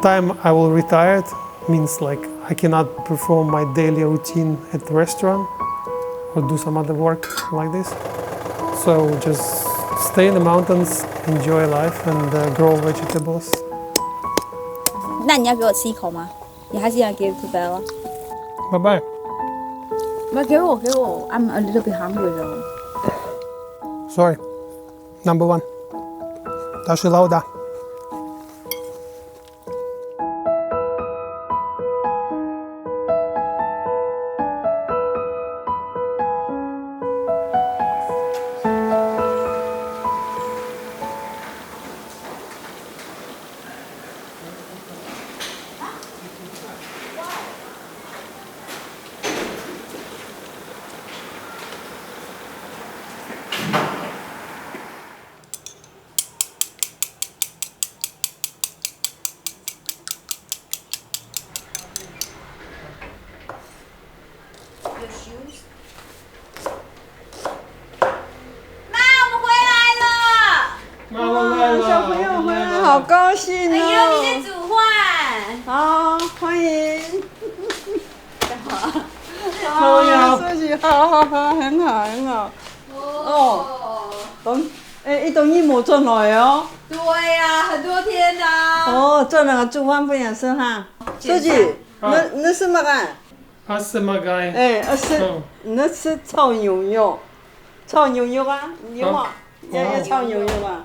time I will retire, it means like I cannot perform my daily routine at the restaurant or do some other work like this. So just stay in the mountains, enjoy life, and grow vegetables. 那你要给我吃一口吗？你还是要 give to Bella？ Bye bye. 不，给我。I'm a little bit hungry though. Sorry. Number one. Dashi lauda. Your 小朋友回来，好高兴哦！哎呦，你在煮饭？好，欢迎。好，谢谢，好，很好。哦，一冬一模转来哦。对呀，很多天啦。哦，这两个煮饭不也是哈？书记，那是嘛干Asamagai. 那是炒牛肉啊，牛啊，要炒牛肉啊，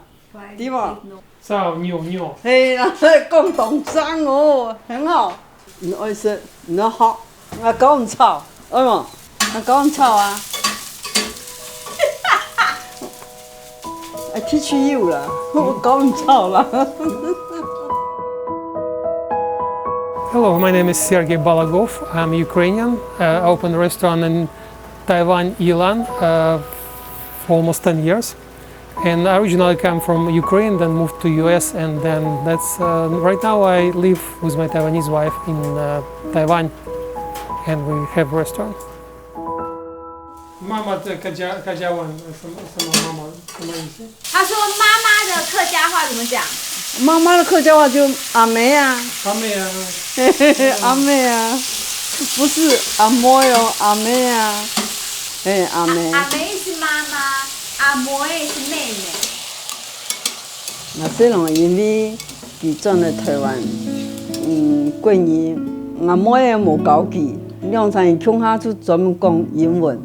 对吧？炒牛肉。嘿啦，共同餐哦，很好。你爱吃，那好，那搞我们炒，哎嘛，那搞我们炒啊。teach you 啦，我搞我们炒了。Hello, my name is Sergey Balagov. I'm Ukrainian. I opened a restaurant in Taiwan, Yilan, for almost 10 years. And I originally come from Ukraine, then moved to US, and then right now I live with my Taiwanese wife in Taiwan, and we have a restaurant. Мама каджаван, сама мама, сама иси. 他说妈妈的客家话怎么讲？妈妈的客家话就阿梅啊，阿妹啊，阿妹啊，不是阿嬷哟，阿妹啊，阿妹。阿梅是妈妈，阿摩是妹妹。那虽然因为佢转来台湾，过年阿嬷也无交记，2、3年乡下就专门讲英文，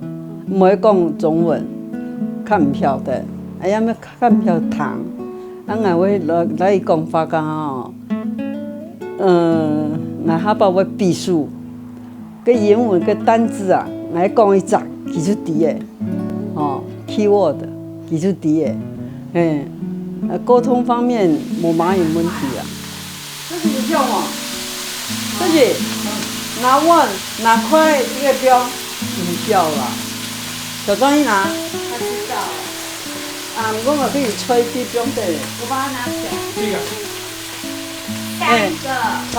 唔会讲中文，较唔晓得，哎呀，要较唔晓读。我会来讲法讲吼，我哈巴会秘书，个英文个单字啊，我讲一集，记住啲个，keyword 记住啲个，沟通方面冇乜有问题啊。这是你叫吗？这是拿碗拿块这个标，你叫啦，小张一拿。他知道了。我嘛可以吹去中的。我帮他拿起来。这个。3个。好。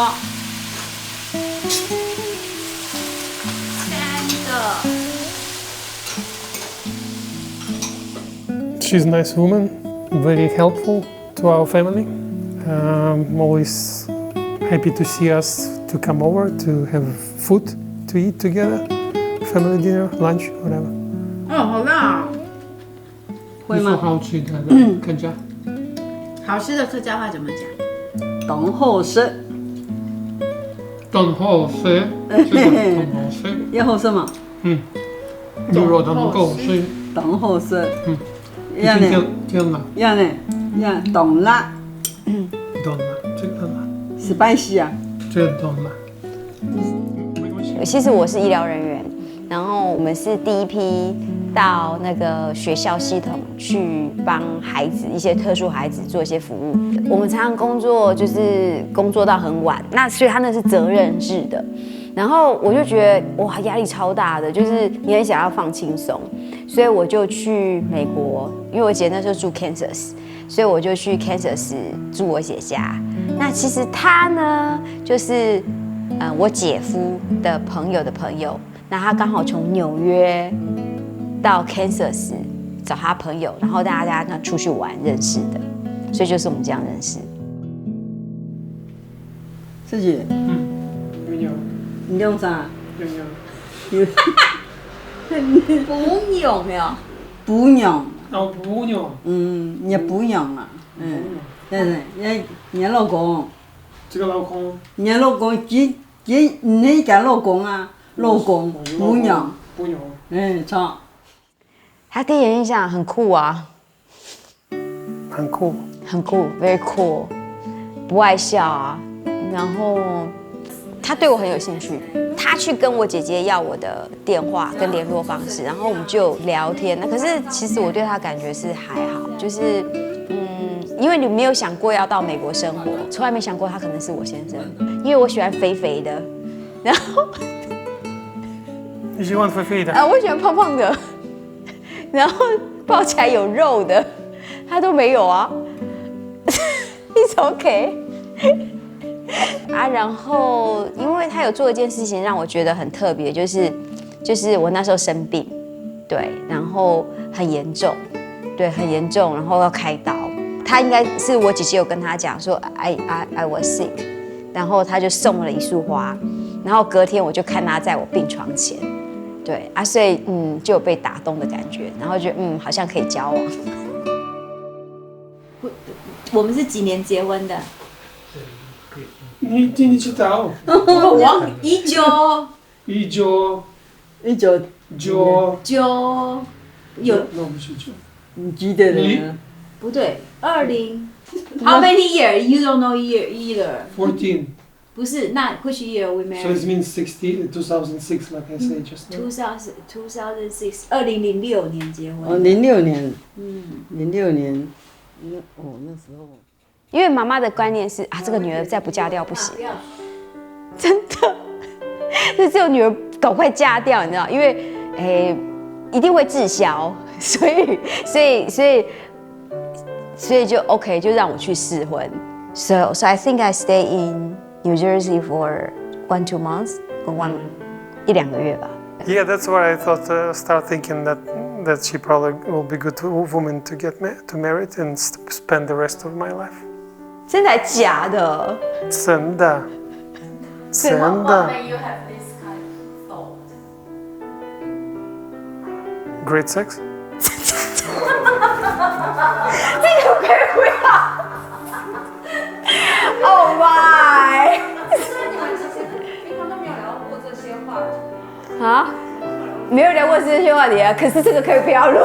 3个。She's a nice woman, very helpful to our family. Always happy to see us to come over to have food to eat together, family dinner, lunch, whatever. 好辣。会吗？好吃的客家。好吃的客家话怎么讲？等候食。等候食。等候食。要好食嘛？牛肉等候食。等候食。甜辣。懂辣。懂辣，这个辣。spicy 啊。这个懂辣。其实我是医疗人员，然后我们是第一批到那个学校系统去帮孩子一些特殊孩子做一些服务。我们常常工作就是工作到很晚，那所以他那是责任制的。然后我就觉得哇，压力超大的，就是你很想要放轻松，所以我就去美国，因为我姐那时候住 Kansas， 所以我就去 Kansas 住我姐家。那其实他呢，就是我姐夫的朋友的朋友，那他刚好从纽约到 Kansas 找他朋友，然后大家出去玩认识的，所以就是我们这样认识。自己，没有，你用啥？有，不用没有。补养，哦，不用，也补养了，但是你老公，这个老公，你老公你家老公啊，老公补养，不用，唱，他第一眼印象很酷啊，很酷，很酷 ，very cool， 不爱笑啊，然后他对我很有兴趣，他去跟我姐姐要我的电话跟联络方式，然后我们就聊天。可是其实我对他感觉是还好，就是因为你没有想过要到美国生活，从来没想过他可能是我先生，因为我喜欢肥肥的，然后你喜欢肥肥的？我喜欢胖胖的，然后抱起来有肉的，他都没有啊。It's okay 啊，然后因为他有做一件事情让我觉得很特别，就是我那时候生病，对，然后很严重，对，很严重，然后要开刀。他应该是我姐姐有跟他讲说 I was sick， 然后他就送了一束花，然后隔天我就看他在我病床前，对啊，所以就有被打动的感觉，然后觉得好像可以交往。我们是几年结婚的？你知道？我19有那不是九，你记得的？不对，20 How many years? You don't know year either. 14. 不是，那 which year we So it married? means 2006, like I said just now. 2006 2006年结婚。 06年，06年，那时候。因为妈妈的观念是这个女儿再不嫁掉不行，真的，就只有女儿赶快嫁掉，你知道？因为一定会滞销，所以就 OK， 就让我去试婚。So I think I stay in New Jersey for 1-2 months， 一两个月吧。Yeah, that's why I thought. Start thinking that she probably will be good woman to get to marry and spend the rest of my life. 真的假的？真的。 made you have this kind of thought? Great sex. Oh my！ 平常都没有聊过这些话题。啊，没有聊过这些话题啊，可是这个可以不要录。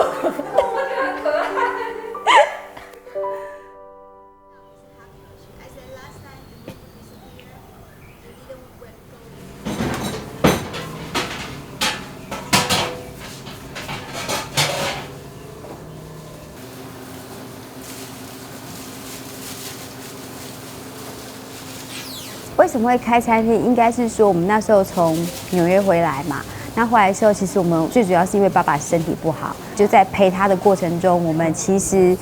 为什么会开餐厅？应该是说我们那时候从纽约回来嘛。那回来的时候，其实我们最主要是因为爸爸身体不好，就在陪他的过程中，我们其实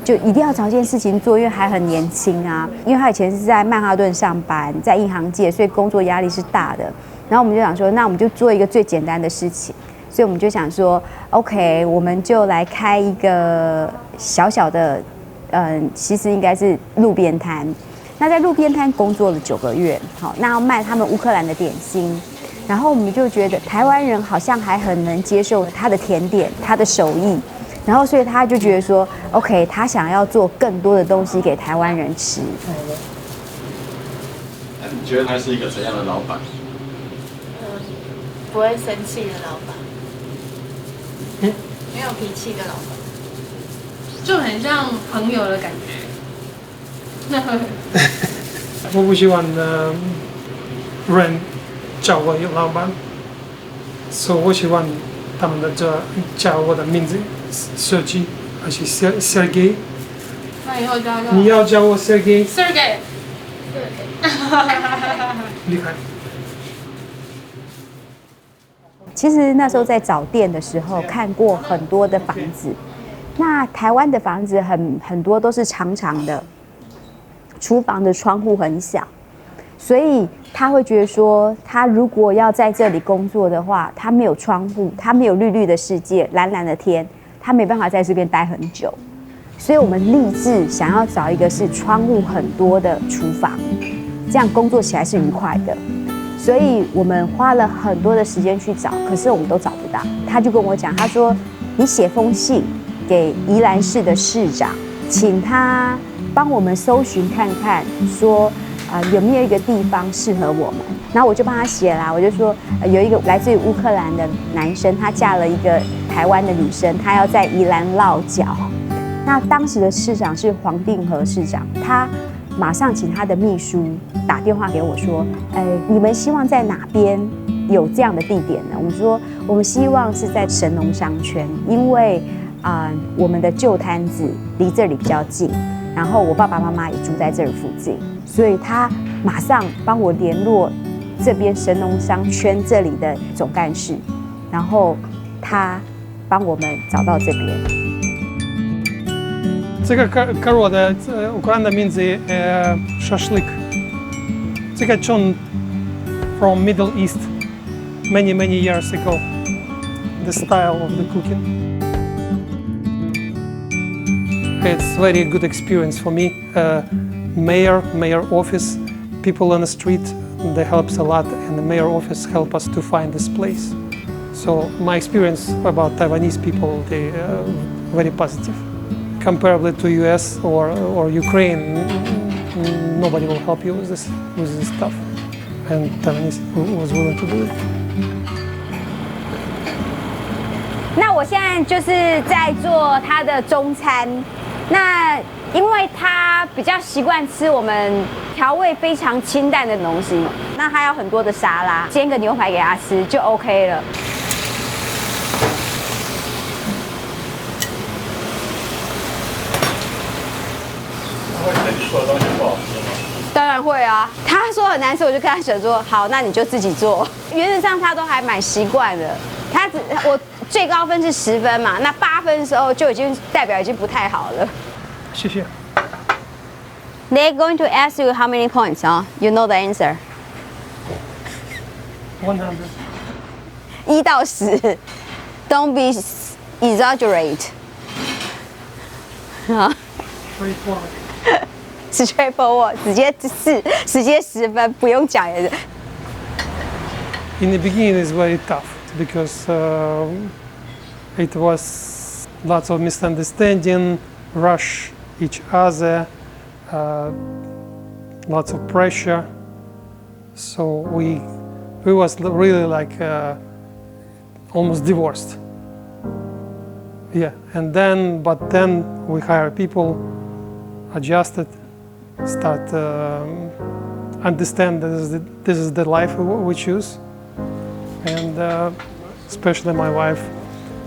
就一定要找件事情做，因为还很年轻啊。因为他以前是在曼哈顿上班，在银行界，所以工作压力是大的。然后我们就想说，那我们就做一个最简单的事情。所以我们就想说 ，OK， 我们就来开一个小小的，其实应该是路边摊。那在路边摊工作了9个月，好，那要卖他们乌克兰的点心，然后我们就觉得台湾人好像还很能接受他的甜点，他的手艺，然后所以他就觉得说 ，OK， 他想要做更多的东西给台湾人吃。那你觉得他是一个怎样的老板？不会生气的老板，没有脾气的老板，就很像朋友的感觉。我不喜欢人叫我老板，所以我喜欢他们叫我的名字Sergey，还是 Sergey。那以后叫你要叫我 Sergey。Sergey。厉害。其实那时候在找店的时候，看过很多的房子。那台湾的房子很多都是长长的，厨房的窗户很小，所以他会觉得说，他如果要在这里工作的话，他没有窗户，他没有绿绿的世界、蓝蓝的天，他没办法在这边待很久。所以我们立志想要找一个是窗户很多的厨房，这样工作起来是愉快的。所以我们花了很多的时间去找，可是我们都找不到。他就跟我讲，他说你写封信给宜兰市的市长，请他帮我们搜寻看看，说有没有一个地方适合我们。然后我就帮他写啦，我就说有一个来自于乌克兰的男生，他嫁了一个台湾的女生，他要在宜兰落脚。那当时的市长是黄定和市长，他马上请他的秘书打电话给我说，你们希望在哪边有这样的地点呢？我们说我们希望是在神农商圈，因为我们的旧摊子离这里比较近，然后我爸爸妈妈也住在这儿附近，所以他马上帮我联络这边神农商圈这里的总干事，然后他帮我们找到这边。这个корова的украинском名字шашлык. 这个从 from Middle East many years ago. The style of the cooking. It's very good experience for me. Mayor office, people on the street, they helps a lot, and the mayor office help us to find this place. So my experience about Taiwanese people, they very positive. Comparably to US or Ukraine, nobody will help you with this stuff, and Taiwanese was willing to do it. 那我现在就是在做他的中餐，那因为他比较习惯吃我们调味非常清淡的东西，那他要很多的沙拉，煎个牛排给他吃就 OK 了。你做的东西不好吃吗？当然会啊，他说很难吃，我就跟他讲说，好，那你就自己做。原则上他都还蛮习惯的。我最高分是10分嘛，那8分的时候就已经代表已经不太好了。谢谢。They're going to ask you how many points, huh? You know the answer. 100. 1到10 ，Don't be exaggerate. 啊。Straightforward， 直接10分，不用讲也是。In the beginning, it's very tough because it was lots of misunderstanding, rush each other, lots of pressure. So we was really like almost divorced. Yeah, but then we hire people, adjusted, start understand this is the life we choose, and especially my wife,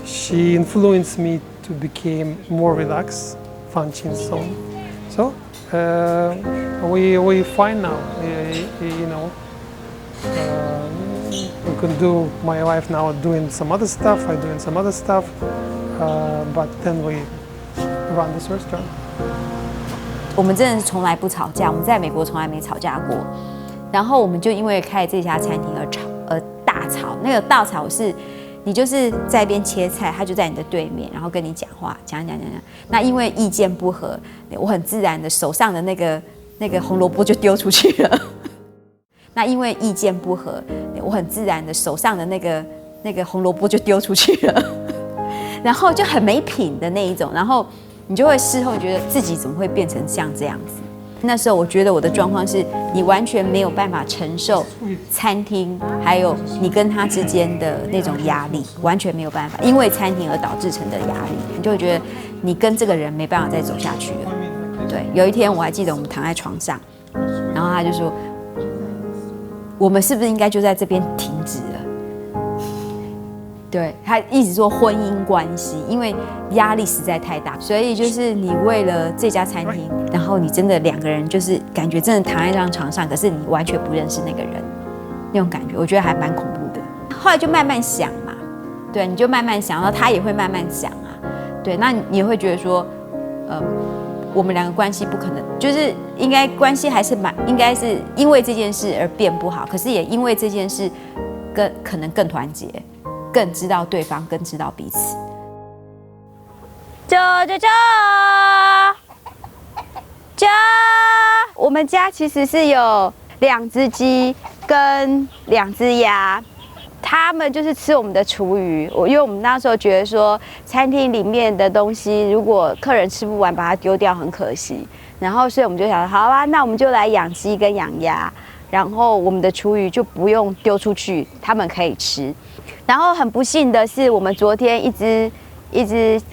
she influenced me to become more relaxed, functioning so we fine now, you know. We can do, my wife now doing some other stuff, I doing some other stuff, but then we run this restaurant. 我们真的是从来不吵架，我们在美国从来没吵架过。然后我们就因为开这家餐厅而大吵。那个大吵是，你就是在一边切菜，他就在你的对面，然后跟你讲话，讲。那因为意见不合，我很自然的手上的那个红萝卜就丢出去了。那因为意见不合，我很自然的手上的那个红萝卜就丢出去了，然后就很没品的那一种，然后你就会事后觉得自己怎么会变成像这样子。那时候我觉得我的状况是你完全没有办法承受餐厅还有你跟他之间的那种压力，完全没有办法，因为餐厅而导致成的压力，你就会觉得你跟这个人没办法再走下去了。对，有一天我还记得我们躺在床上，然后他就说，我们是不是应该就在这边停止了？对，他一直说婚姻关系，因为压力实在太大，所以就是你为了这家餐厅，然后你真的2个人就是感觉真的躺在这张床上，可是你完全不认识那个人，那种感觉，我觉得还蛮恐怖的。后来就慢慢想嘛，对，你就慢慢想，然后他也会慢慢想啊，对，那你也会觉得说，我们2个关系不可能，就是应该关系还是应该是因为这件事而变不好，可是也因为这件事可能更团结。更知道对方，更知道彼此。我们家其实是有2只鸡跟2只鸭。他们就是吃我们的厨余，因为我们那时候觉得说，餐厅里面的东西如果客人吃不完，把它丢掉很可惜。然后，所以我们就想，好啊，那我们就来养鸡跟养鸭，然后我们的厨余就不用丢出去，他们可以吃。然后很不幸的是，我们昨天一只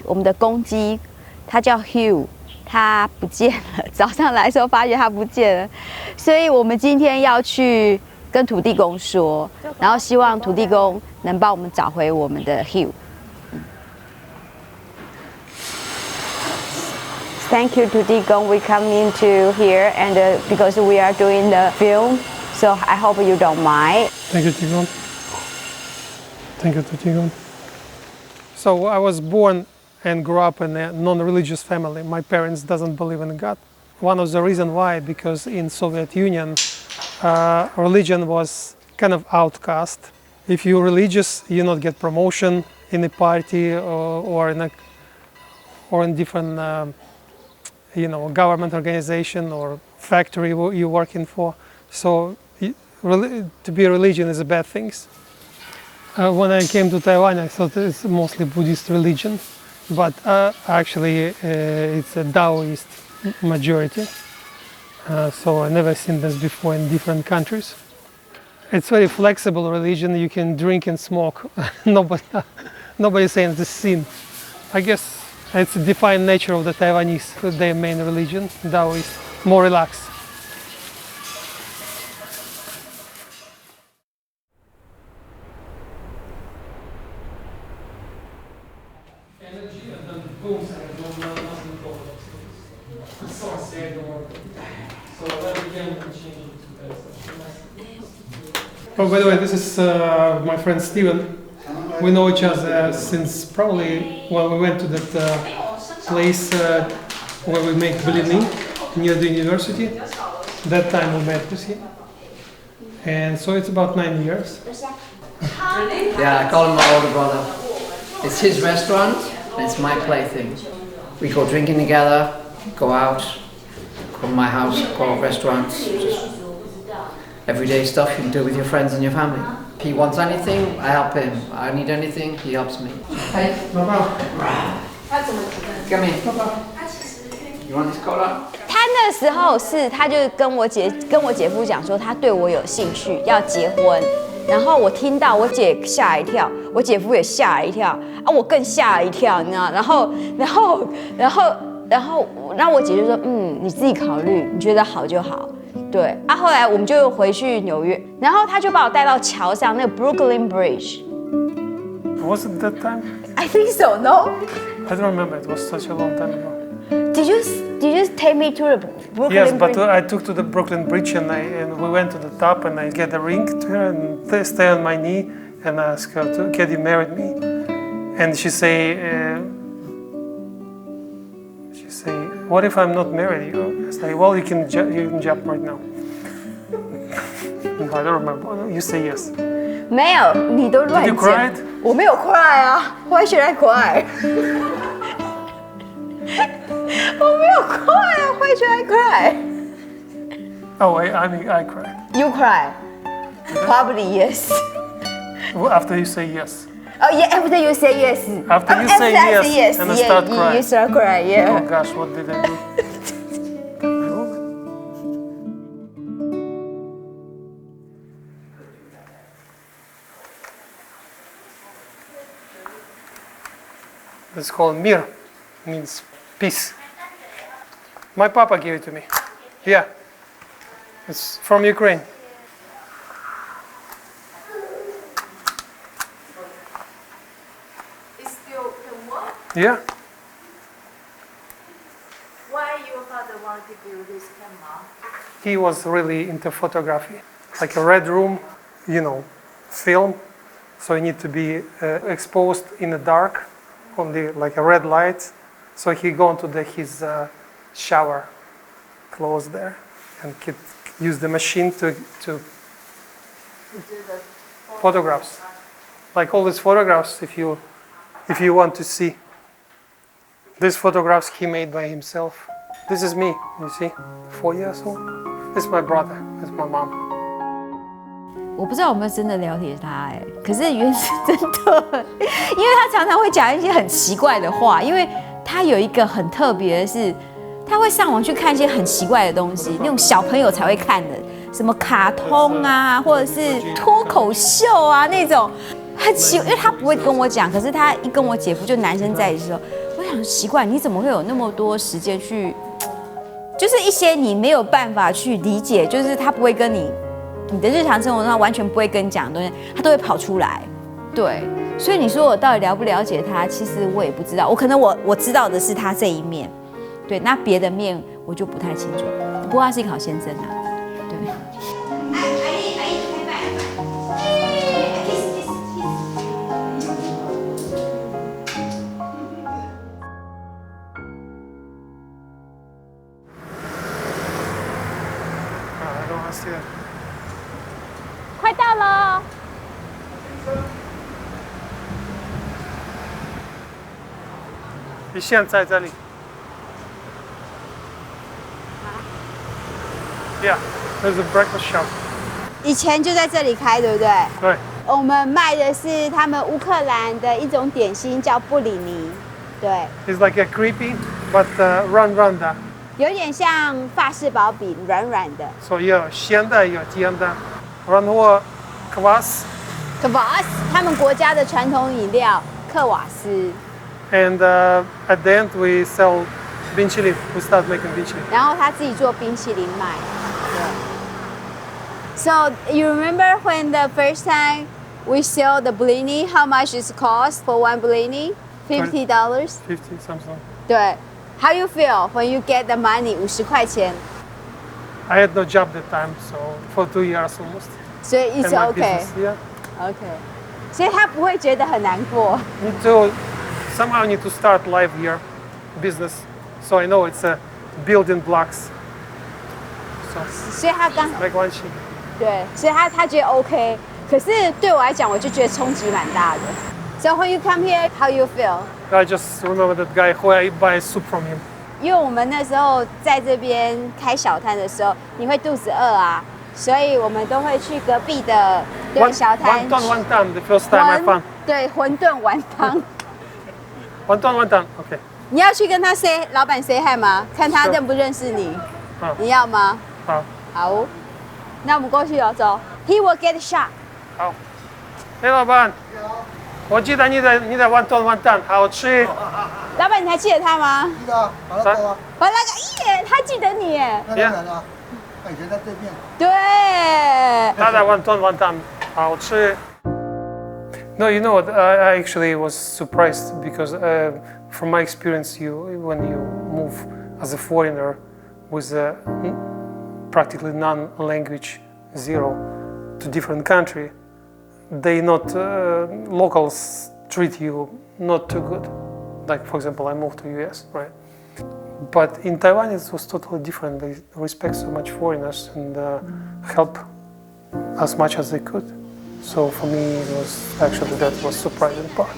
我们的公鸡，它叫 Hugh， 它不见了。早上来的时候发现它不见了，所以我们今天要去跟土地公说，然后希望土地公能帮我们找回我们的 Hugh。Thank you, 土地公. We come into here and because we are doing the film, so I hope you don't mind. Thank you, Tigon. Thank you, Tigon. So I was born and grew up in a non-religious family. My parents doesn't believe in God. One of the reasons why, because in Soviet Union, religion was kind of outcast. If you're religious, you not get promotion in a party or in different government organization or factory you're working for. So to be a religion is a bad thing. When I came to Taiwan, I thought it's mostly Buddhist religion, but actually it's a Taoist majority. So I never seen this before in different countries. It's very flexible religion. You can drink and smoke. Nobody saying it's a sin. I guess it's the defined nature of the Taiwanese, their main religion, Taoist, more relaxed. Oh, by the way, this is my friend Steven. We know each other since probably when we went to that place where we make blini near the university. That time we met with him. And so it's about 9 years. Yeah, I call him my older brother. It's his restaurant and it's my plaything. We go drinking together, go out, go to my house, go to restaurants, just everyday stuff you can do with your friends and your family. If he wants anything, I help him. I need anything, he helps me. Hey, come here. You want this cola? 他那时候是，他就跟我姐夫讲说，他对我有兴趣，要结婚。然后我听到我姐吓一跳，我姐夫也吓了一跳，啊，我更吓了一跳，你知道？然后我姐就说，你自己考虑，你觉得好就好。对啊，后来我们就又回去纽约，然后他就把我带到桥上那个 Brooklyn Bridge。 Was it that time? I think so. No. I don't remember. It was such a long time ago. Did you take me to the Brooklyn Yes, Bridge? but I took to the Brooklyn Bridge and we went to the top and I get a ring to her and stay on my knee and ask her to, can you marry me? And she say, what if I'm not married? I say, well, you can jump right now. I don't remember. You say yes. 没有，你都乱 Did you 讲 cry?。我没有 cry 啊 ，Why should I cry？ 我没有 cry 啊 ，Why should I cry？ Oh, I mean, I cried. You cry? Probably yes. After you say yes. Oh yeah, after you say yes. After you say yes, and I yeah, start you crying. start crying, yeah. Oh gosh, what did I do? It's called mir, means peace. My papa gave it to me. Yeah, it's from Ukraine. It's still the what? Yeah. Why your father wanted to do this camera? He was really into photography, like a red room, film. So you need to be exposed in the dark, only like a red light. So he go into his shower, close there, and use the machine to photographs. Like all these photographs, if you want to see. These photographs he made by himself. This is me, you see, 4 years old. This is my brother. This is my mom. 我不知道有没有真的了解他哎，可是原是真的，因为他常常会讲一些很奇怪的话，因为他有一个很特别的是，他会上网去看一些很奇怪的东西，那种小朋友才会看的，什么卡通啊，或者是脱口秀啊那种，很奇，因为他不会跟我讲，可是他一跟我姐夫就男生在一起的时候，我想奇怪，你怎么会有那么多时间去，就是一些你没有办法去理解，就是他不会跟你的日常生活中完全不会跟你讲的东西，他都会跑出来。对，所以你说我到底了不了解他，其实我也不知道。我可能我知道的是他这一面，对，那别的面我就不太清楚。不过他是一个好先生啊，对。I don't want to see that. 快到了。你现在这里。Yeah, there's a breakfast shop. 以前就在这里开，对不对？对。我们卖的是他们乌克兰的一种点心，叫布里尼。对。It's like a creepy, but round的。有点像法式薄饼，软软的。所以有咸的，有甜的，然后kvass。kvass， 他们国家的传统饮料，克瓦斯。And at the end we sell 冰淇淋 We start making 冰淇淋。然后他自己做冰淇淋卖。对。So you remember when the first time we sell the blini? How much it cost for one blini? $50. 50 something. 对。How you feel when you get the money? 50块钱。I had no job that time, so for 2 years almost. 所以 it's And my okay. business, yeah. Okay. 所以他不会觉得很难过。Need to somehow need to start life here, business. So I know it's building blocks. So 所以他刚没关系。对，所以他觉得 OK。可是对我来讲，我就觉得冲击蛮大的。So when you come here, how you feel? I just remember that guy who I buy soup from him. 因为我们那时候在这边开小摊的时候，你会肚子饿啊，所以我们都会去隔壁的对小摊。One time, the first time I found. 对，馄饨丸汤。one time, OK. 你要去跟他 say 老板 say hi 吗？看他认不认识你。好。你要吗？好。好。那我们过去了，走。He will get shot。好。嘿，老板。我记得你的one time 好吃。老板，你还记得他吗？记得啊，麻辣锅啊。麻辣锅耶，他记得你耶。那当然了，他以前在对面。对。他的one time 好吃。No, you know what? I actually was surprised because from my experience, when you move as a foreigner with practically non-language zero to different country, they not locals treat you not too good. Like for example, I moved to US, right? But in Taiwan, it was totally different. They respect so much foreigners and help as much as they could. So for me, it was actually that was surprising part.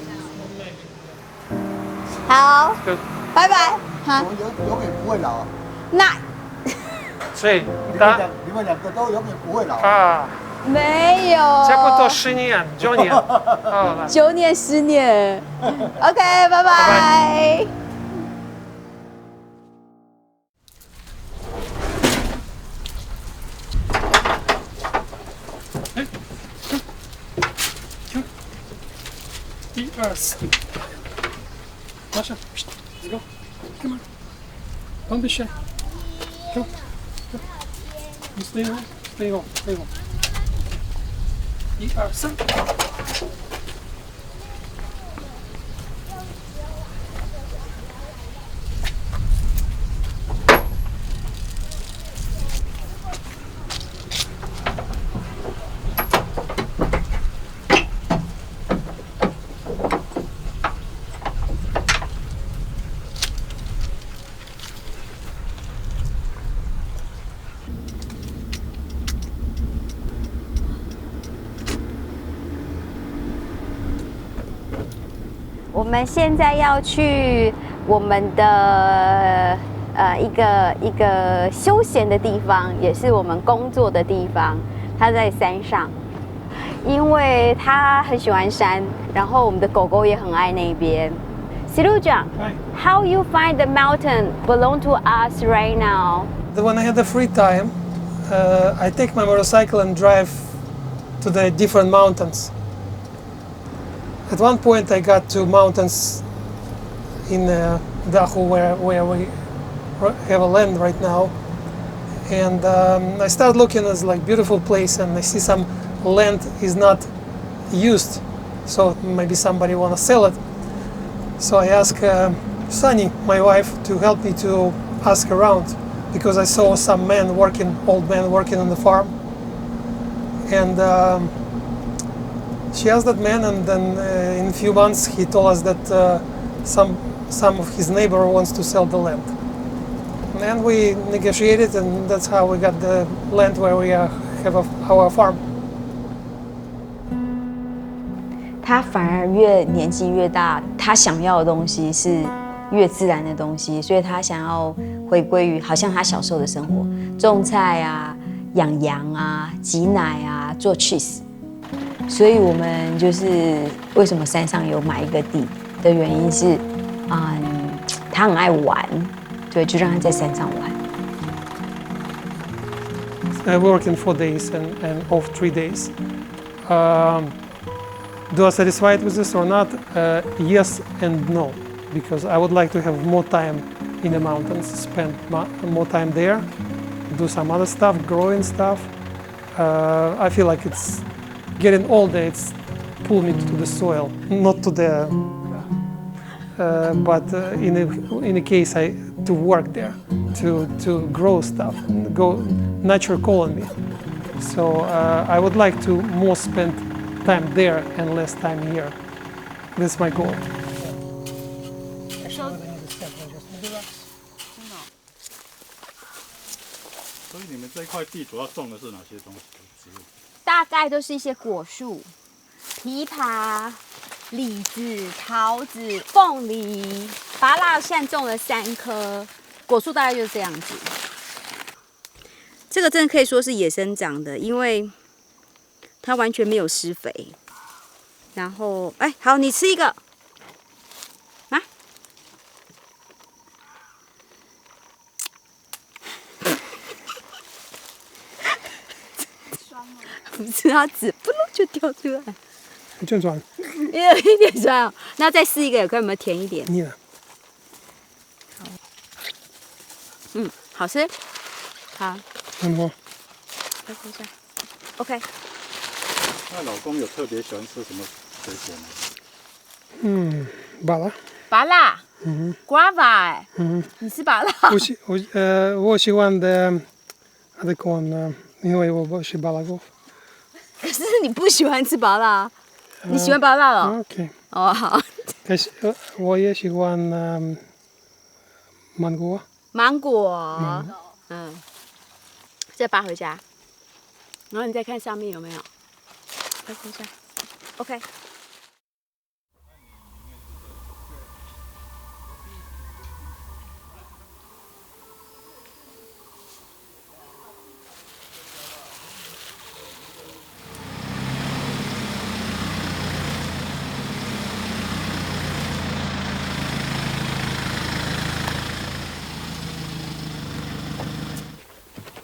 好，拜拜。哈，永远不会老啊。那，所以你们两个都永远不会老啊。没有。差不多10年，9年。9年10年。OK， 拜拜。Masha, let's go. Come on. Don't be shy. Go. Go. You stay home. Stay home. Stay home. 1、2、3。我们现在要去我们的一个休闲的地方，也是我们工作的地方。它在山上，因为他很喜欢山，然后我们的狗狗也很爱那边。Siluja, how you find the mountain belong to us right now? When I had the free time, I take my motorcycle and drive to the different mountains. At one point, I got to mountains in Dahu, where we have a land right now, and I start looking at like beautiful place, and I see some land is not used, so maybe somebody want to sell it. So I ask Sunny, my wife, to help me to ask around, because I saw some men working, old men working on the farm, and she asked that man, and then in a few months he told us that some of his neighbor wants to sell the land, and we negotiated, and that's how we got the land where we have our farm. 他反而越年纪越大，他想要的东西是越自然的东西，所以他想要回归于好像他小时候的生活，种菜啊、养羊啊、挤奶啊、做 cheese。所以我们就是为什么山上有买一个地的原因是，他很爱玩，对，就让他在山上玩。I work in 4 days and off 3 days. Do I satisfied with this or not? Yes and no, because I would like to have more time in the mountains, spend more time there, do some other stuff, growing stuff. I feel like it's getting older, it's pulled me to the soil, not to the, but in a case to work there, to grow stuff, go nature calling me. So I would like to more spend time there and less time here. That's my goal. 所以你们这一块地主要种的是哪些东西植物？大概都是一些果树，枇杷、李子、桃子、凤梨、芭乐，现在种了3棵，果树大概就是这样子。这个真的可以说是野生长的，因为它完全没有施肥。然后，哎，好，你吃一个，来。不是，它籽不能就掉出来。不正酸。有一点酸哦。那再试一个，看有没有甜一点。腻了。嗯，好吃。好。很好。再喝一下。OK。那老公有特别喜欢吃什么水果吗？芭乐。芭乐。guava。你吃芭乐？我喜欢的，因为我是芭乐狗。可是你不喜欢吃芭乐，你喜欢芭乐哦。OK。哦，好。可是我也喜欢芒果。芒果。再拔回家，然后你再看上面有没有。再看一下。OK。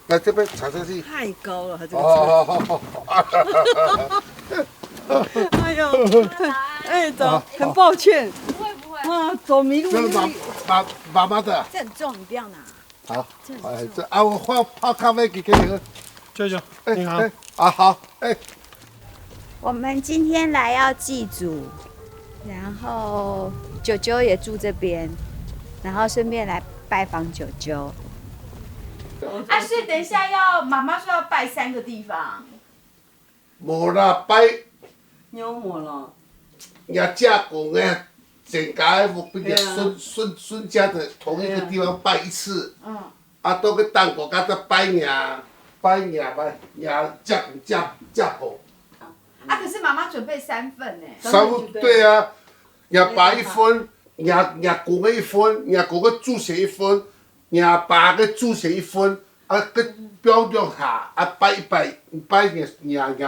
来这边踩下去。太高了，这个车。哦。哎呦，哎，走，很抱歉。不会不会。啊，走迷路。这是妈妈的。这很重，你不要拿。好。哎，这啊，我泡咖啡给你喝。舅舅，你好。啊好，哎。我们今天来要祭祖，然后舅舅也住这边，然后顺便来拜访舅舅。啊，所以等一下妈妈说要拜3个地方。无啦，拜。幽默了。也嫁公的，全家的比较孙家的同一个地方拜一次。啊，都去当国家再拜娘嫁婆。啊，可是妈妈准备3份呢。3份对啊，娘爸1份，娘公的1份，娘公的祖先1份。爷爸个煮成一份，啊个标量下，啊摆一摆，摆爷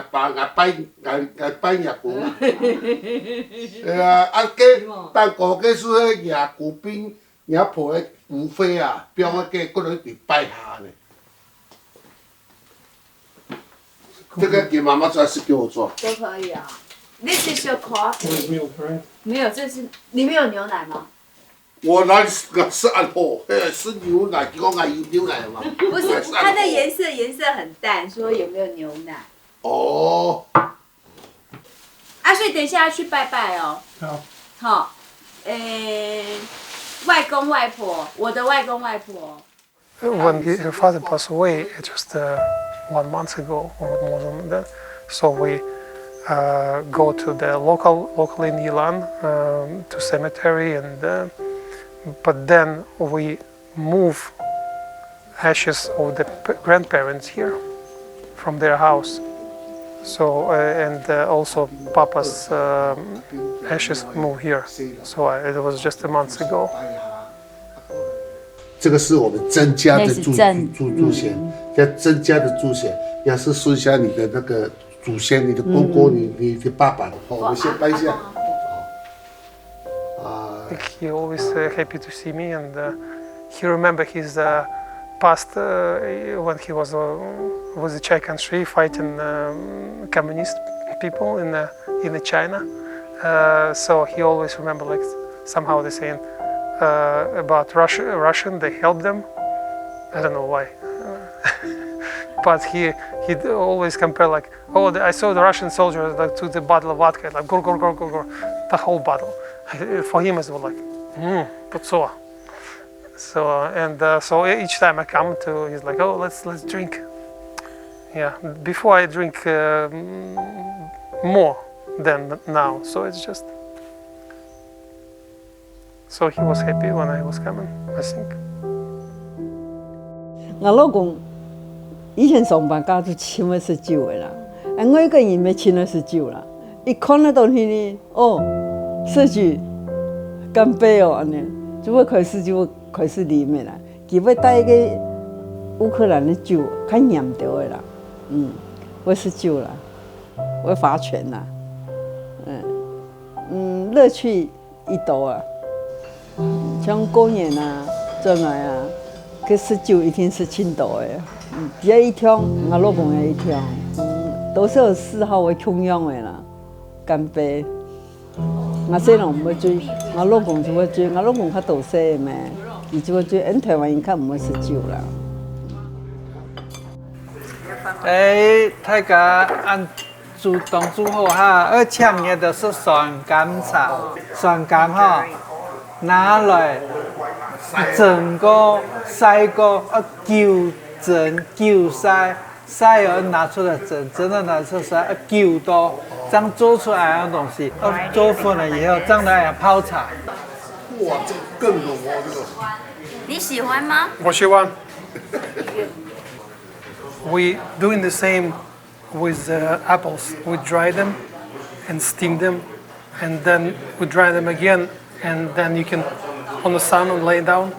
爸，摆爷公。啊个蛋糕个是迄爷古饼爷婆个无非啊，标个个个人得摆下呢。这个给妈妈做还是给我做？都可以啊。This is your coffee。 With milk, right? 没有，这是里面有牛奶吗？我哪里是按火？是牛奶，给我爱牛奶嘛。不是，它的颜色很淡，说有没有牛奶？哦。啊，所以等一下要去拜拜哦。好。好，外公外婆，我的外公外婆。When her father passed away, just 1 month ago or more than that, so we go to the local in Ilan to cemetery, and but then we move ashes of the grandparents here from their house. So and also Papa's ashes move here. So it was just a month ago. 这个是我们曾家的祖先，叫曾家的祖先，也是说一下你的那个祖先，你的公公，你的爸爸。好，我们先拜一下。He always happy to see me, and he remember his past when he was a Chai country fighting communist people in China. So he always remember like somehow the saying. About Russian, they helped them. I don't know why, but he always compare like, oh, I saw the Russian soldiers like to the bottle of vodka, like go, the whole bottle. For him it was like, putsoa. So and so each time I come to, he's like, oh, let's drink. Yeah, before I drink more than now, so it's just. So he was happy when I was coming, I think. 我老公以前上班家就请我吃酒的啦，我一个人没请他吃酒啦。一看那东西呢，哦，说句干杯哦，安尼，就会开始啉的啦。佢要带一个乌克兰的酒，较酿调的啦，我是酒啦，我罚钱啦，乐趣一多啊。像过年啊、转来啊，去吃酒一定是青岛的。只要一听，我老公也一听，都是有嗜好的穷样的啦。干杯！我细人唔要醉，我老公就要醉。我老公较大细的嘛，伊就要醉。因台湾人较唔要吃酒啦。大家按煮动煮好哈，而抢嘅就是酸甘茶，酸甘哈。拿来整个晒过，揪整揪晒，晒了拿出来整，真的拿出来揪多，这样做出来的东西，做粉了以后，这样来泡茶。哇，这个更浓哦，这个。你喜欢吗？我喜欢。We doing the same with apples. We dry them and steam them, and then we dry them again. And then you can, on the sun, and lay down,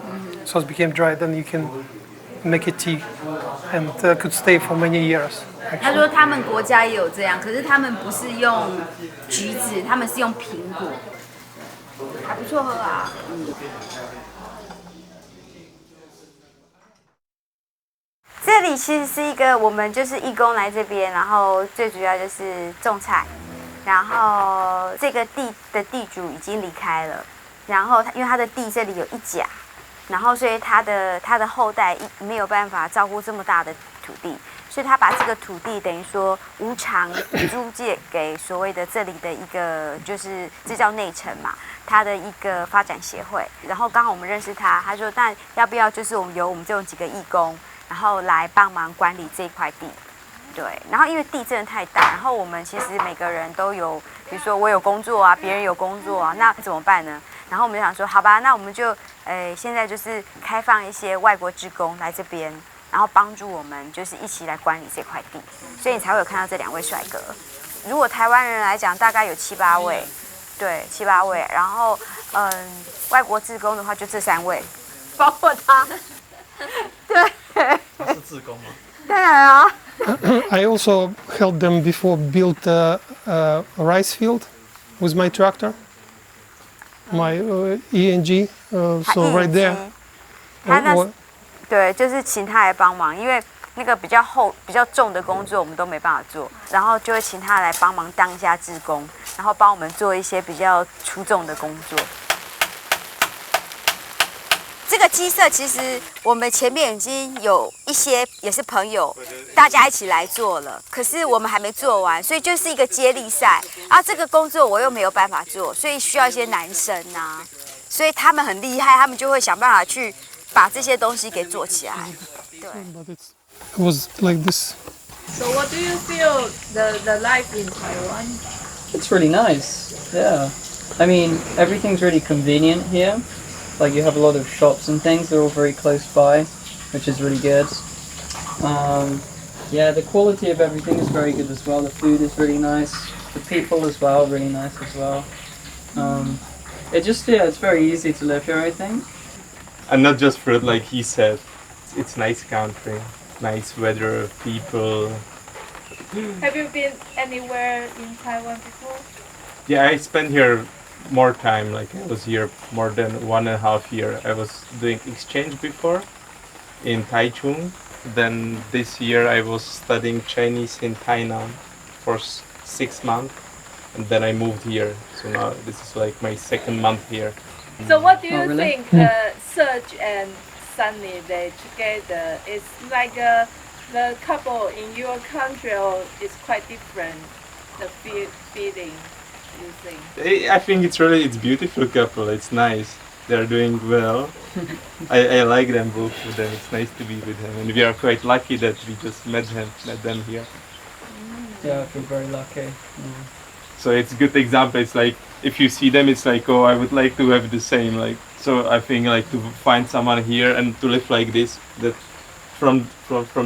so it became dry. Then you can make it tea, and could stay for many years. 他说他们国家也有这样，可是他们不是用橘子，他们是用苹果，还不错喝啊。这里其实是一个我们就是义工来这边，然后最主要就是种菜。然后这个地的地主已经离开了，然后因为他的地这里有一甲，然后所以他的后代没有办法照顾这么大的土地，所以他把这个土地等于说无偿租借给所谓的这里的一个就是这叫内城嘛，他的一个发展协会。然后刚好我们认识他，他说那要不要就是由我们这种几个义工，然后来帮忙管理这一块地。对，然后因为地真的太大，然后我们其实每个人都有，比如说我有工作啊，别人有工作啊，那怎么办呢？然后我们就想说，好吧，那我们就现在就是开放一些外国志工来这边，然后帮助我们就是一起来管理这块地，所以你才会有看到这2位帅哥。如果台湾人来讲，大概有7、8位，对，7、8位，然后外国志工的话就这3位，包括他。他是志工吗？当然啊。I also helped them before build a rice field with my tractor, my ENG. So right there. 他那对，就是请他来帮忙，因为那个比较厚、比较重的工作我们都没办法做，然后就会请他来帮忙当一下志工，然后帮我们做一些比较出众的工作。这个鸡舍其实我们前面已经有一些也是朋友，大家一起来做了，可是我们还没做完，所以就是一个接力赛啊。这个工作我又没有办法做，所以需要一些男生啊，所以他们很厉害，他们就会想办法去把这些东西给做起来。对。It was like this. So what do you feel the life in Taiwan? It's really nice. Yeah. I mean, everything's really convenient here. Like you have a lot of shops and things. They're all very close by, which is really good. Yeah, the quality of everything is very good as well. The food is really nice. The people as well, really nice as well. It's very easy to live here, I think. And not just fruit, like he said. It's nice country, nice weather, people. Have you been anywhere in Taiwan before? Yeah, I spent here more time, like I was here more than 1.5 years. I was doing exchange before in Taichung. Then this year I was studying Chinese in Tainan for 6 months, and then I moved here. So now this is like my 2nd month here. So what do you really? think Serge and Sunny, they together, is like the couple in your country, or is quite different, the feeling? You think? I think it's beautiful couple. It's nice. They're doing well. I like them, both of them. It's nice to be with them, and we are quite lucky that we just met them here. Yeah, I feel very lucky. So it's a good example. It's like if you see them, it's like, oh, I would like to have the same. Like, so I think like to find someone here and to live like this, that from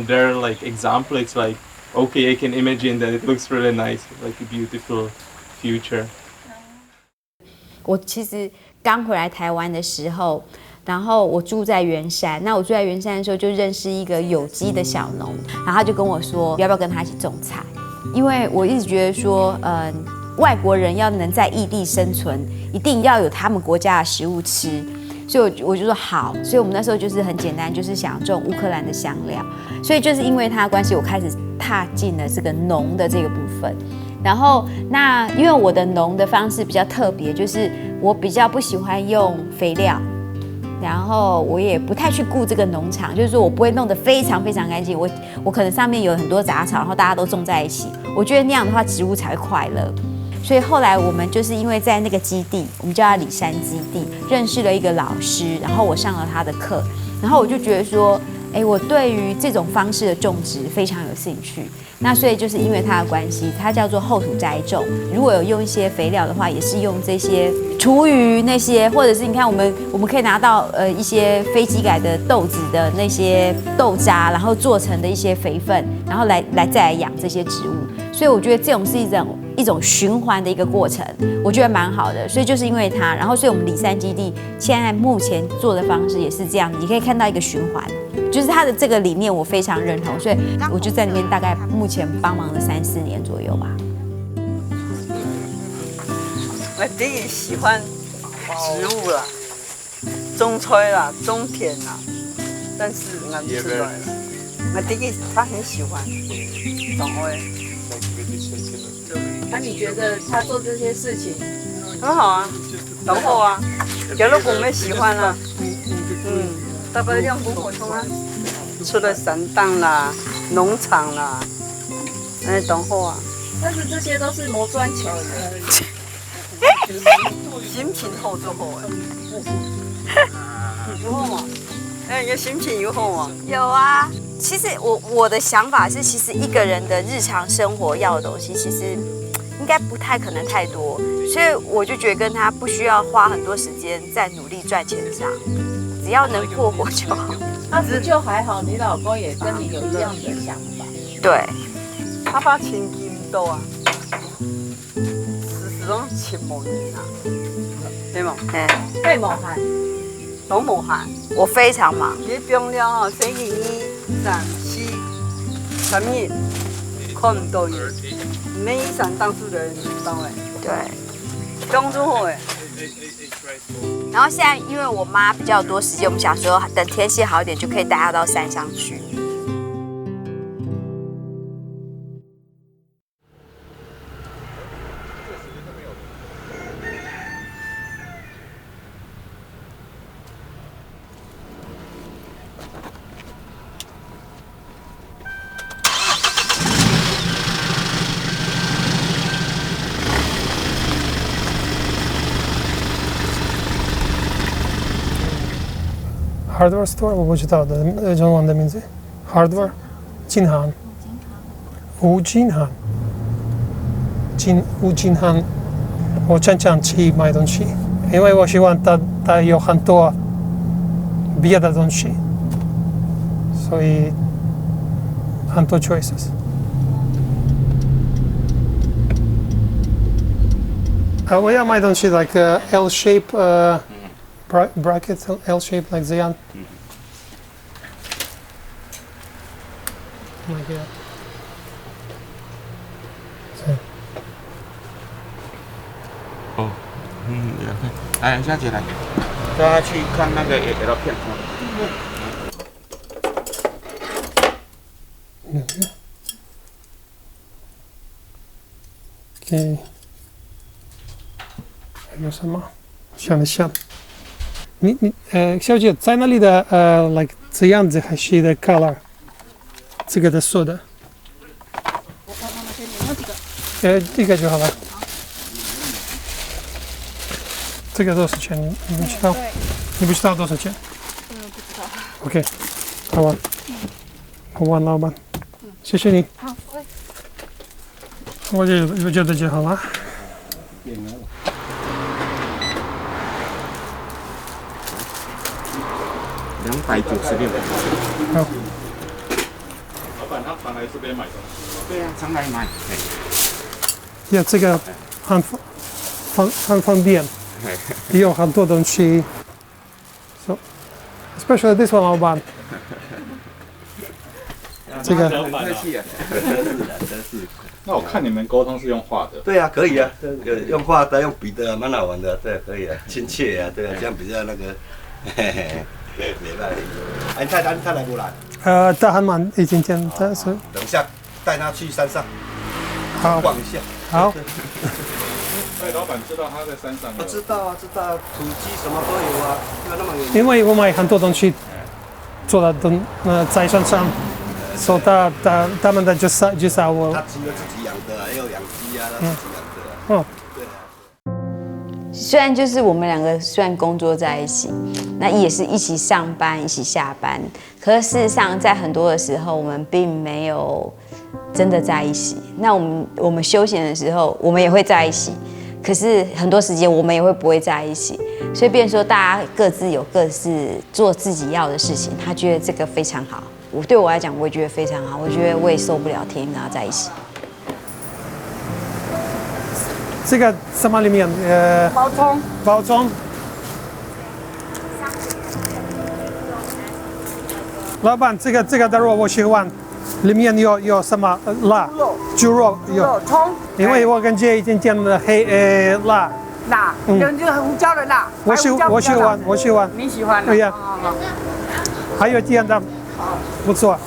their like example, it's like, okay, I can imagine that it looks really nice, like a beautiful future. 我其实刚回来台湾的时候，然后我住在圆山。那我住在圆山的时候，就认识一个有机的小农，然后他就跟我说，要不要跟他一起种菜？因为我一直觉得说，外国人要能在异地生存，一定要有他们国家的食物吃。所以我就说好，所以我们那时候就是很简单，就是想种乌克兰的香料。所以就是因为他的关系，我开始踏进了这个农的这个部分。然后那因为我的农的方式比较特别，就是我比较不喜欢用肥料，然后我也不太去顾这个农场，就是说我不会弄得非常非常干净。我可能上面有很多杂草，然后大家都种在一起，我觉得那样的话植物才会快乐。所以后来我们就是因为在那个基地，我们叫它里山基地，认识了一个老师，然后我上了他的课，然后我就觉得说，我对于这种方式的种植非常有兴趣。那所以就是因为它的关系，它叫做后土栽种。如果有用一些肥料的话，也是用这些厨余那些，或者是你看我们可以拿到一些非机改的豆子的那些豆渣，然后做成的一些肥分，然后再来养这些植物。所以我觉得这种是一种循环的一个过程，我觉得蛮好的。所以就是因为它，然后所以我们里山基地现在目前做的方式也是这样，你可以看到一个循环。就是他的这个理念我非常认同，所以我就在里面大概目前帮忙了3-4年左右吧。我自己喜欢植物啦，种菜啦，种田啦，但是俺不知道啦。我自己他很喜欢种花。那你觉得他做这些事情很好啊，很好啊，假如我们喜欢啦，大概用不普通啊，除了散档啦、农场啦，很好啊。但是这些都是磨赚钱的。心情好就好哎。有好嘛？有心情有好嘛？有啊。其实我的想法是，其实一个人的日常生活要的东西，其实应该不太可能太多，所以我就觉得跟他不需要花很多时间在努力赚钱上，只要能过活就好。那不就还好，你老公也跟你有一样的想法。对。他把钱金多啊，时拢切无年啊，对冇？对冇喊。拢无限。我非常忙。去中了吼，星期二、三、四、3日，可能都有。每一场当数的人到诶，对，中之后诶。然后现在因为我妈比较多时间，我们想说等天气好一点就可以带她到山上去。Hardware store 我不知道的中文的名字 ，Hardware 金行，吴金行，吴金行，我常常去买东西，因为我喜欢它有很多别的东西，所以很多 choices。我要买东西 like L shape bracket L shape like 这样。like that。哦，来，下姐来，带他去看那个 L 片。OK。还有什么？想一想。小姐在哪里的like 这样子还是的 color？ 这个的soda。一个就好了。这个多少钱？你不知道？你不知道多少钱？不知道。OK， 好吧。好吧，老板。谢谢你。好，我觉得就好了。296。好。老板，他常来这边买东西吗？对啊，常来买。呀，这个很方便，有很多东西。So, especially this one， 老板。这个。很客气啊。那我看你们沟通是用画的。对啊，可以啊，用画的，用笔的，蛮好玩的，对，可以啊，亲切啊，对啊，这样比较那个，嘿嘿。没办法，哎，他来不来？他很忙，已经见他是。等一下带他去山上，好，逛一下。好。哎，老板知道他在山上。我知道啊，知道，土鸡什么都有啊，没有那么远。因为我买很多东西做的在山上，所以他们的就杀我。他除了自己养的，还有养鸡啊，他自己养的。哦。对啊。虽然就是我们两个虽然工作在一起，那也是一起上班、一起下班，可是事实上在很多的时候，我们并没有真的在一起。那我们休闲的时候，我们也会在一起，可是很多时间我们也会不会在一起。所以变成说，大家各自有各自做自己要的事情。他觉得这个非常好，对我来讲，我也觉得非常好。我觉得我也受不了天天跟他在一起。这个什么里面？包装。包装。老板，这个的肉我喜欢，里面有什么辣？猪肉有。葱。因为我跟姐已经点了辣。辣，就是胡椒的辣。我喜欢。你喜欢？对呀。还有这样的，不错。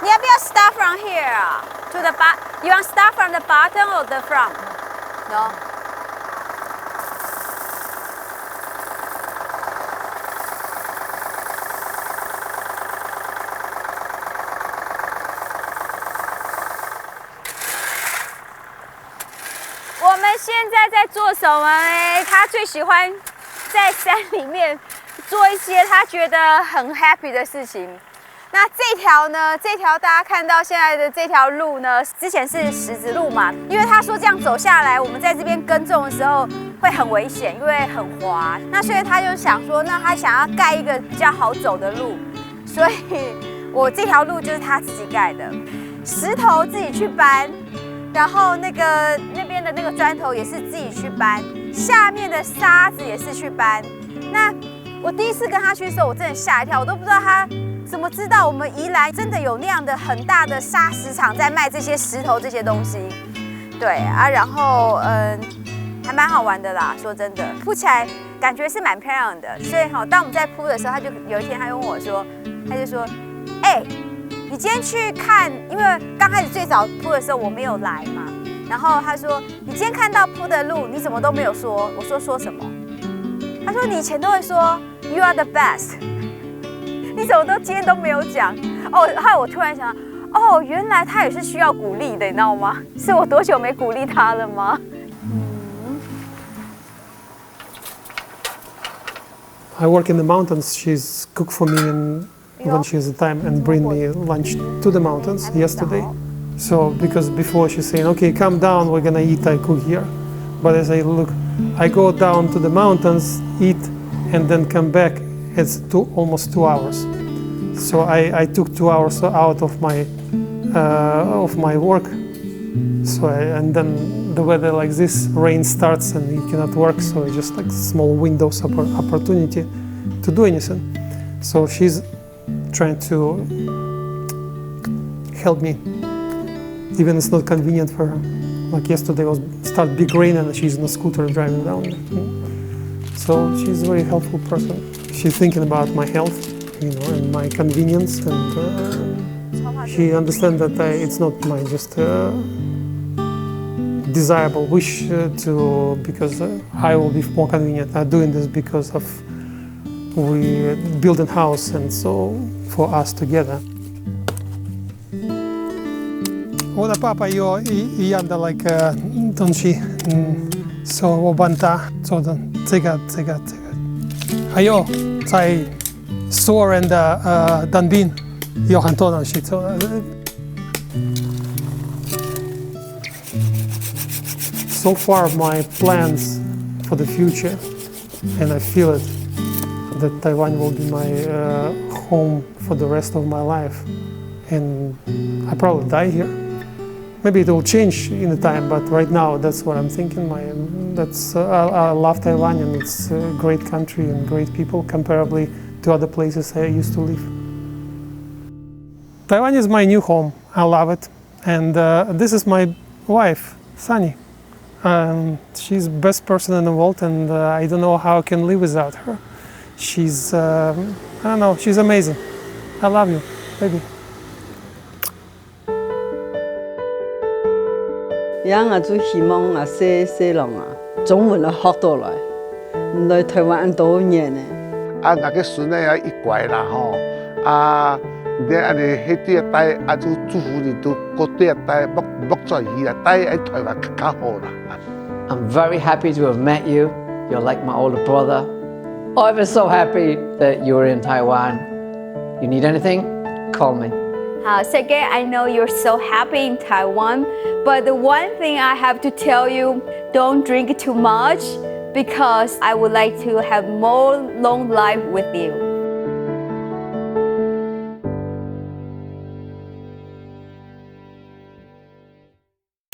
你要不要 start from here 啊 ？To the you want start from the bottom or the front? No. 我们现在在做什么呢？他最喜欢在山里面做一些他觉得很 happy 的事情。那这条呢？这条大家看到现在的这条路呢，之前是石子路嘛，因为他说这样走下来，我们在这边耕种的时候会很危险，因为很滑。那所以他就想说，那他想要盖一个比较好走的路，所以我这条路就是他自己盖的，石头自己去搬，然后那边的那个砖头也是自己去搬，下面的沙子也是去搬。那我第一次跟他去的时候，我真的吓一跳，我都不知道他怎么知道我们宜兰真的有那样的很大的砂石场在卖这些石头这些东西。对啊，然后还蛮好玩的啦，说真的，铺起来感觉是蛮漂亮的。所以当我们在铺的时候，他就有一天他就问我说，他就说，你今天去看，因为刚开始最早铺的时候我没有来嘛，然后他说你今天看到铺的路，你怎么都没有说？我说什么？他说你以前都会说 You are the best， 你怎么今天都没有讲？后来我突然想到，原来他也是需要鼓励的，你知道吗？是我多久没鼓励他了吗？I work in the mountains. She's cooked for me when she has the time and bring me lunch to the mountains yesterday. So because before she's saying, okay, come down, we're gonna eat, I cook here. But I say, look, I go down to the mountains, eat, and then come back. It's almost 2 hours. So I took 2 hours out of my work. So and then the weather like this, rain starts and you cannot work. So it's just like small windows of opportunity to do anything. So she's trying to help me, even it's not convenient for her. Like yesterday was start big rain and she's on a scooter driving down. So she's a very helpful person. She's thinking about my health, and my convenience, and she understands that it's not my just desirable wish because I will be more convenient. I'm doing this because of we build a house and so for us together. 我的爸爸有一样的东西，所以我帮他做的这个，还有在所有人的当兵有很多东西做的。So far, my plans for the future, and I feel it, that Taiwan will be my home for the rest of my life, and I probably die here. Maybe it will change in the time, but right now that's what I'm thinking. I love Taiwan, and it's a great country and great people, comparably to other places I used to live. Taiwan is my new home. I love it, and this is my wife, Sunny. She's the best person in the world, and I don't know how I can live without her. She's, I don't know, she's amazing. I love you, baby. 人啊，就希望啊，些人啊，中文啊学到来，来台湾多年呢。啊，那个孙子啊，一乖啦吼，啊，你安尼迄对待，啊，就祝福你都各对待，莫在意啦，待喺台湾较好啦。I'm very happy to have met you. You're like my older brother. I'm so happy that you're in Taiwan. You need anything? Call me. Sergey, I know you're so happy in Taiwan, but the one thing I have to tell you, don't drink too much because I would like to have more long life with you.